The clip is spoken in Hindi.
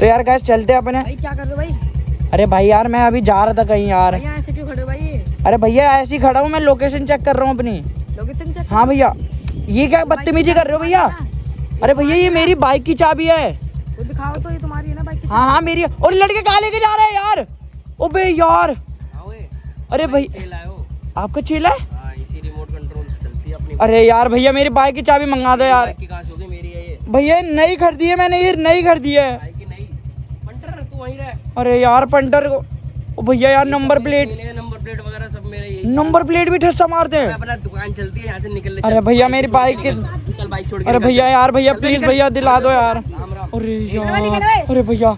तो यार गाइस चलते हैं अपने। भाई क्या कर रहे हो भाई? अरे भाई यार मैं अभी जा रहा था कहीं यार। भैया ऐसे क्यों खड़े हो भाई? अरे भैया ऐसे ही खड़ा हूँ, मैं लोकेशन चेक कर रहा हूँ अपनी। Location check? हाँ भैया, ये क्या बदतमीजी कर रहे हो भैया? अरे भैया ये मेरी बाइक की चाबी है। तो दिखाओ तो, ये तुम्हारी है ना बाइक की? हाँ हाँ मेरी है। और लड़के कहाँ लेके जा रहे हैं यार? ओबे यार, अरे भाई आपका चेला है? इसी रिमोट कंट्रोल से चलती है अपनी। अरे यार भैया मेरी बाइक की चाबी मंगा दो यार। बाइक की कहाँ से होगी? मेरी है ये भैया नई खरीदी है मैंने, ये नई खरीदी है। बाइक की नहीं। पंटर तू वहीं रह। अरे यार पंटर को, ओ भैया यार नंबर प्लेट, नंबर प्लेट वगैरह सब मेरे यही। नंबर प्लेट भी ठस्सा मारते हैं। अपना दुकान चलती है, यहाँ से निकल ले। अरे भैया मेरी बाइक की, चल बाइक छोड़ के। अरे भैया यार भैया प्लीज भैया दिला दो यार। राम राम। अरे यार, अरे भैया